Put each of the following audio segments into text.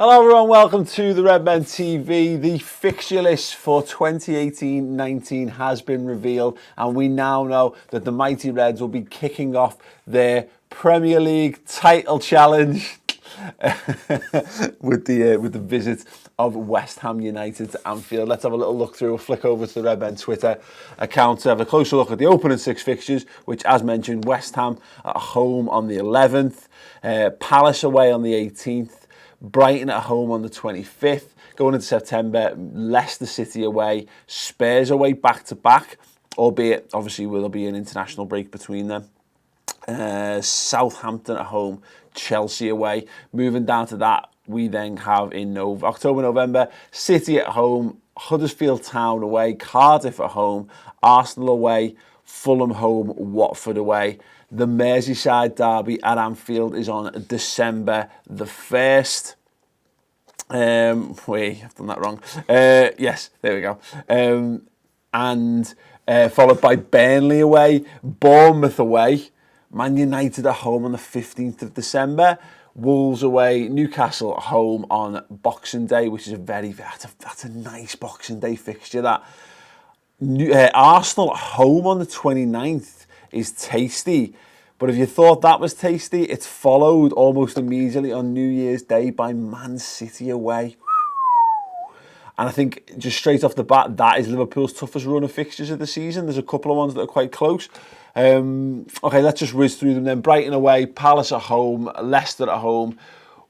Hello everyone, welcome to the Redmen TV. The fixture list for 2018-19 has been revealed and we now know that the mighty Reds will be kicking off their Premier League title challenge with the visit of West Ham United to Anfield. Let's have a little look through, a flick over to the Redmen Twitter account to have a closer look at the opening six fixtures, which as mentioned, West Ham at home on the 11th, Palace away on the 18th, Brighton at home on the 25th. Going into September, Leicester City away, Spurs away back-to-back, albeit obviously will be an international break between them. Southampton at home, Chelsea away. Moving down to that, we then have in October, November, City at home, Huddersfield Town away, Cardiff at home, Arsenal away, Fulham home, Watford away. The Merseyside derby at Anfield is on December the 1st. Wait, I've done that wrong. Yes, there we go. And followed by Burnley away, Bournemouth away, Man United at home on the 15th of December, Wolves away, Newcastle at home on Boxing Day, which is that's a nice Boxing Day fixture. That Arsenal at home on the 29th is tasty. But if you thought that was tasty, it's followed almost immediately on New Year's Day by Man City away. And I think just straight off the bat, that is Liverpool's toughest run of fixtures of the season. There's a couple of ones that are quite close. Okay, let's just whiz through them then. Brighton away, Palace at home, Leicester at home,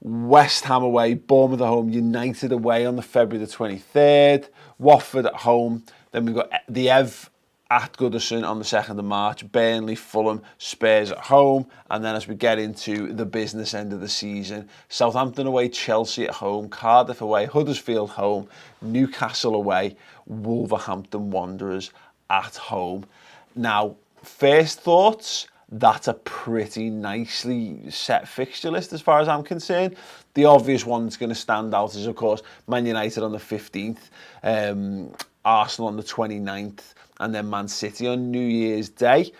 West Ham away, Bournemouth at home, United away on the February the 23rd, Watford at home. Then we've got the Ev at Goodison on the 2nd of March, Burnley, Fulham, Spurs at home, and then as we get into the business end of the season, Southampton away, Chelsea at home, Cardiff away, Huddersfield home, Newcastle away, Wolverhampton Wanderers at home. Now, first thoughts, that's a pretty nicely set fixture list as far as I'm concerned. The obvious one that's going to stand out is, of course, Man United on the 15th, Arsenal on the 29th, and then Man City on New Year's Day.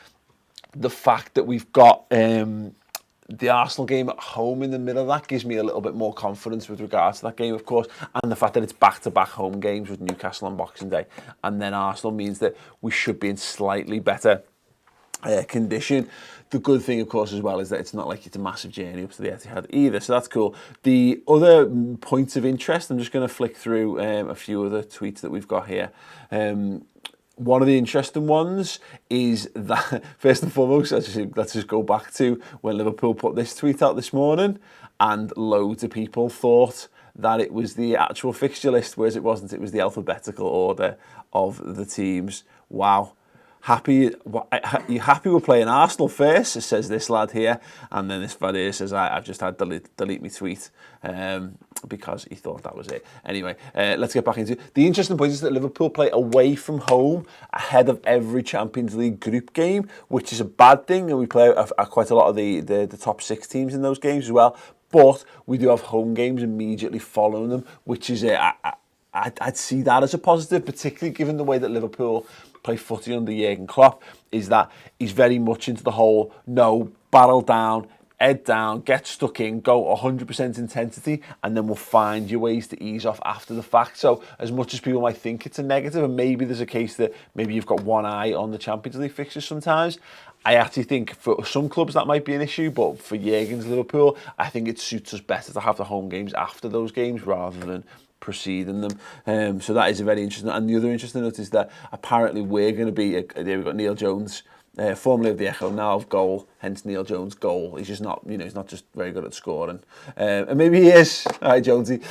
The fact that we've got the Arsenal game at home in the middle of that gives me a little bit more confidence with regards to that game, of course, and the fact that it's back-to-back home games with Newcastle on Boxing Day, and then Arsenal means that we should be in slightly better condition. The good thing, of course, as well, is that it's not like it's a massive journey up to the Etihad either, so that's cool. The other points of interest, I'm just going to flick through a few other tweets that we've got here. One of the interesting ones is that, first and foremost, let's just go back to when Liverpool put this tweet out this morning, and loads of people thought that it was the actual fixture list, whereas it wasn't. It was the alphabetical order of the teams. Wow. You happy we're playing Arsenal first, says this lad here, and then this lad here says I've just had delete my tweet because he thought that was it. Anyway, let's get back into it. The interesting point is that Liverpool play away from home ahead of every Champions League group game, which is a bad thing, and we play quite a lot of the top six teams in those games as well. But we do have home games immediately following them, which is I'd see that as a positive, particularly given the way that Liverpool play footy under Jurgen Klopp, is that he's very much into the whole, no, barrel down, head down, get stuck in, go 100% intensity, and then we'll find your ways to ease off after the fact. So as much as people might think it's a negative, and maybe there's a case that maybe you've got one eye on the Champions League fixtures sometimes, I actually think for some clubs that might be an issue, but for Jurgen's Liverpool, I think it suits us better to have the home games after those games rather than preceding them. So that is a very interesting. And the other interesting note is that apparently we're going to be, there we've got Neil Jones, formerly of the Echo, now of Goal, hence Neil Jones Goal. He's just not, he's not just very good at scoring. And maybe he is. All right, Jonesy.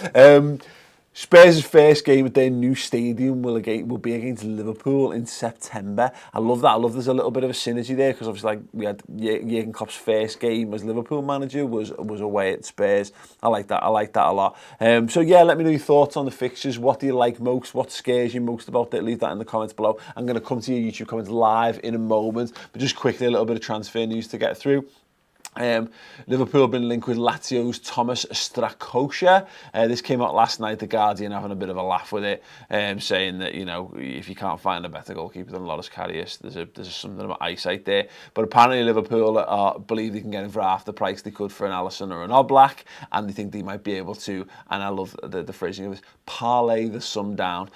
Spurs' first game at their new stadium will be against Liverpool in September. I love that. I love there's a little bit of a synergy there, because obviously like we had Jurgen Klopp's first game as Liverpool manager was away at Spurs. I like that. I like that a lot. So yeah, let me know your thoughts on the fixtures. What do you like most? What scares you most about it? Leave that in the comments below. I'm going to come to your YouTube comments live in a moment, but just quickly a little bit of transfer news to get through. Liverpool have been linked with Lazio's Thomas Strakosha. This came out last night, The Guardian having a bit of a laugh with it, saying that, you know, if you can't find a better goalkeeper than Loris Karius, there's something about eyesight there. But apparently Liverpool believe they can get him for half the price they could for an Alisson or an Oblak, and they think they might be able to, and I love the phrasing of this, parlay the sum down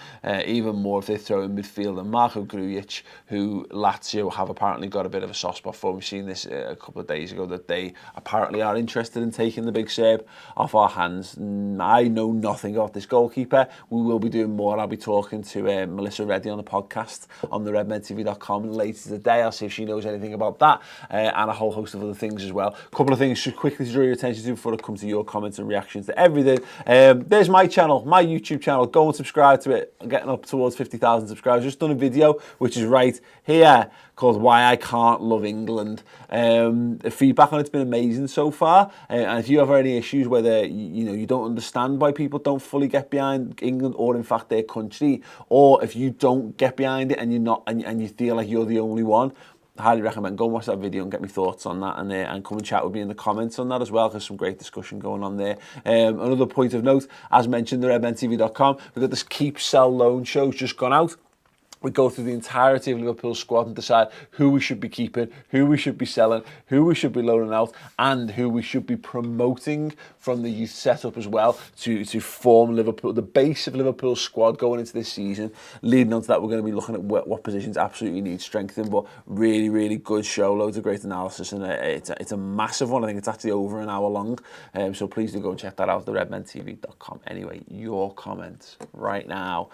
even more if they throw in midfielder Marko Grujic, who Lazio have apparently got a bit of a soft spot for. We've seen this a couple of days ago, that they apparently are interested in taking the big Serb off our hands. I know nothing about this goalkeeper. We will be doing more. I'll be talking to Melissa Reddy on the podcast on the redmentv.com later today. I'll see if she knows anything about that and a whole host of other things as well. A couple of things to quickly draw your attention to before I come to your comments and reactions to everything. There's my channel, my YouTube channel. Go and subscribe to it. I'm getting up towards 50,000 subscribers. Just done a video, which is right here, called Why I Can't Love England. The feedback on it's been amazing so far, and if you have any issues whether you don't understand why people don't fully get behind England, or in fact their country, or if you don't get behind it and you're not and you feel like you're the only one, I highly recommend go and watch that video and get me thoughts on that, and come and chat with me in the comments on that as well, because some great discussion going on there. Another point of note, as mentioned, the redmentv.com, we've got this keep, sell, loan show's just gone out. We go through the entirety of Liverpool's squad and decide who we should be keeping, who we should be selling, who we should be loaning out, and who we should be promoting from the youth setup as well to form Liverpool, the base of Liverpool's squad going into this season. Leading on to that, we're going to be looking at what positions absolutely need strengthening, but really, really good show, loads of great analysis, and it's a massive one. I think it's actually over an hour long, so please do go and check that out, theredmentv.com. Anyway, your comments right now.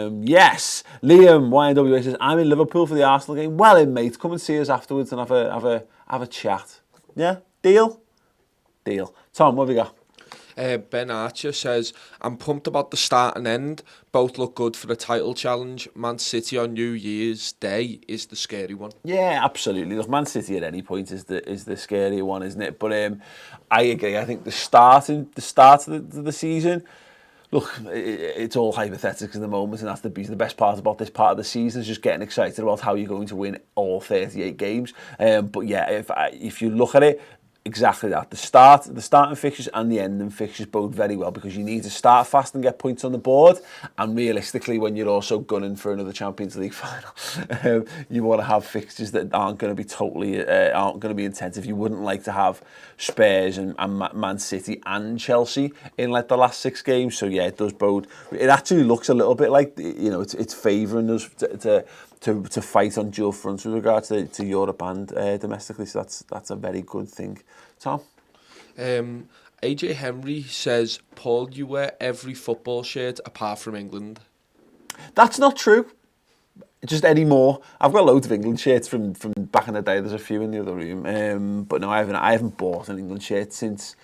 Yes, Liam YNWA says, I'm in Liverpool for the Arsenal game. Well in, mate. Come and see us afterwards and have a chat. Yeah, deal? Deal. Tom, what have we got? Ben Archer says, I'm pumped about the start and end. Both look good for the title challenge. Man City on New Year's Day is the scary one. Yeah, absolutely. Look, Man City at any point is the scary one, isn't it? But I agree. I think the start of the season, look, it's all hypothetical at the moment, and that's the best part about this part of the season, is just getting excited about how you're going to win all 38 games. But yeah, if you look at it, exactly that. The starting fixtures and the ending fixtures bode very well, because you need to start fast and get points on the board, and realistically, when you're also gunning for another Champions League final, you want to have fixtures that aren't going to be intensive. You wouldn't like to have Spurs and Man City and Chelsea in like the last 6 games. So yeah, it does bode. It actually looks a little bit like, it's favouring us to fight on dual fronts with regards to Europe and domestically, so that's a very good thing. Tom? AJ Henry says, Paul, you wear every football shirt apart from England. That's not true. Just anymore. I've got loads of England shirts from back in the day. There's a few in the other room. But no, I haven't bought an England shirt since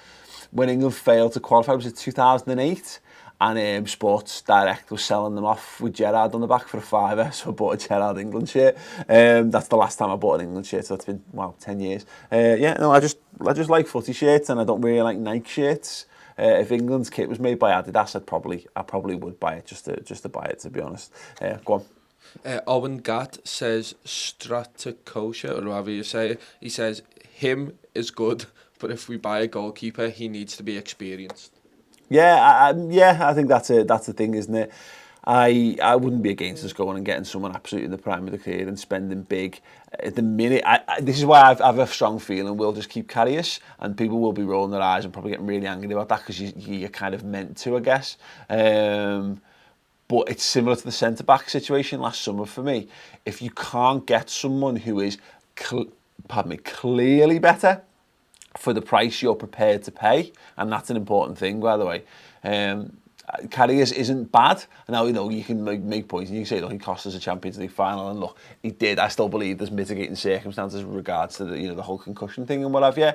when England failed to qualify. Was it 2008? And Sports Direct was selling them off with Gerrard on the back for £5, so I bought a Gerrard England shirt. That's the last time I bought an England shirt, so that's been 10 years. I just like footy shirts, and I don't really like Nike shirts. If England's kit was made by Adidas, I probably would buy it just to buy it, to be honest. Go on. Owen Gatt says Strakosha, or however you say it. He says him is good, but if we buy a goalkeeper, he needs to be experienced. Yeah, I think that's the thing, isn't it? I wouldn't be against us going and getting someone absolutely in the prime of the career and spending big. At the minute, this is why I have a strong feeling we'll just keep Karius, and people will be rolling their eyes and probably getting really angry about that, because you're kind of meant to, I guess. But it's similar to the centre-back situation last summer for me. If you can't get someone who is, clearly better for the price you're prepared to pay, and that's an important thing, by the way. Karius isn't bad. Now, you can make points, and you can say, look, he cost us a Champions League final, and look, he did. I still believe there's mitigating circumstances with regards to the whole concussion thing and what have you.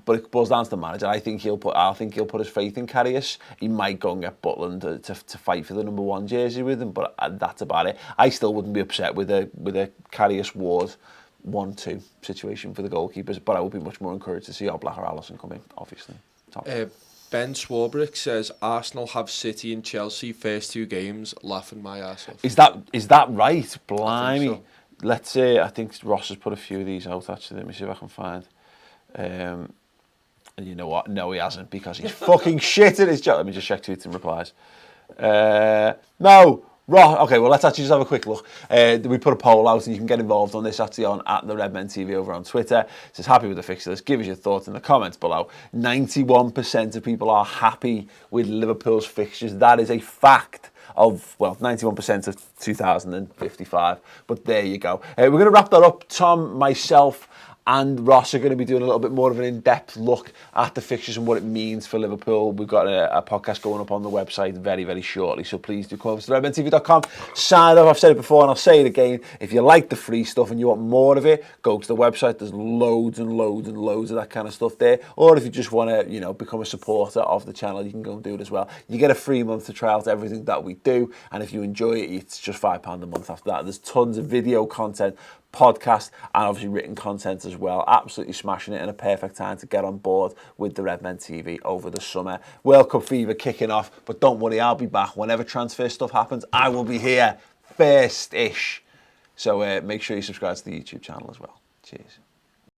But it boils down to the manager. I think he'll put his faith in Karius. He might go and get Butland to fight for the number 1 jersey with him, but that's about it. I still wouldn't be upset with a Karius Ward 1-2 situation for the goalkeepers, but I would be much more encouraged to see Oblak or Alisson come in, obviously. Ben Swarbrick says Arsenal have City and Chelsea first 2 games, laughing my ass off. Is that right? Blimey. So. let's see. I think Ross has put a few of these out, actually. Let me see if I can find. And you know what? No, he hasn't, because he's fucking shit at his job. Let me just check tweets and replies. No. Okay, well, let's actually just have a quick look. We put a poll out, and you can get involved on this actually on at the Redmen TV over on Twitter. It says, happy with the fixture list. Give us your thoughts in the comments below. 91% of people are happy with Liverpool's fixtures. That is a fact of, well, 91% of 2055. But there you go. We're going to wrap that up. Tom, myself, and Ross are going to be doing a little bit more of an in-depth look at the fixtures and what it means for Liverpool. We've got a podcast going up on the website very, very shortly, so please do come over to redmentv.com. Sign up. I've said it before and I'll say it again. If you like the free stuff and you want more of it, go to the website. There's loads and loads and loads of that kind of stuff there. Or if you just want to, you know, become a supporter of the channel, you can go and do it as well. You get a free month to try out everything that we do, and if you enjoy it, it's just £5 a month after that. There's tons of video content, podcast, and obviously written content as well. Absolutely smashing it, and a perfect time to get on board with the Redmen TV over the summer. World Cup fever kicking off, but don't worry, I'll be back whenever transfer stuff happens. I will be here first-ish. So make sure you subscribe to the YouTube channel as well. Cheers.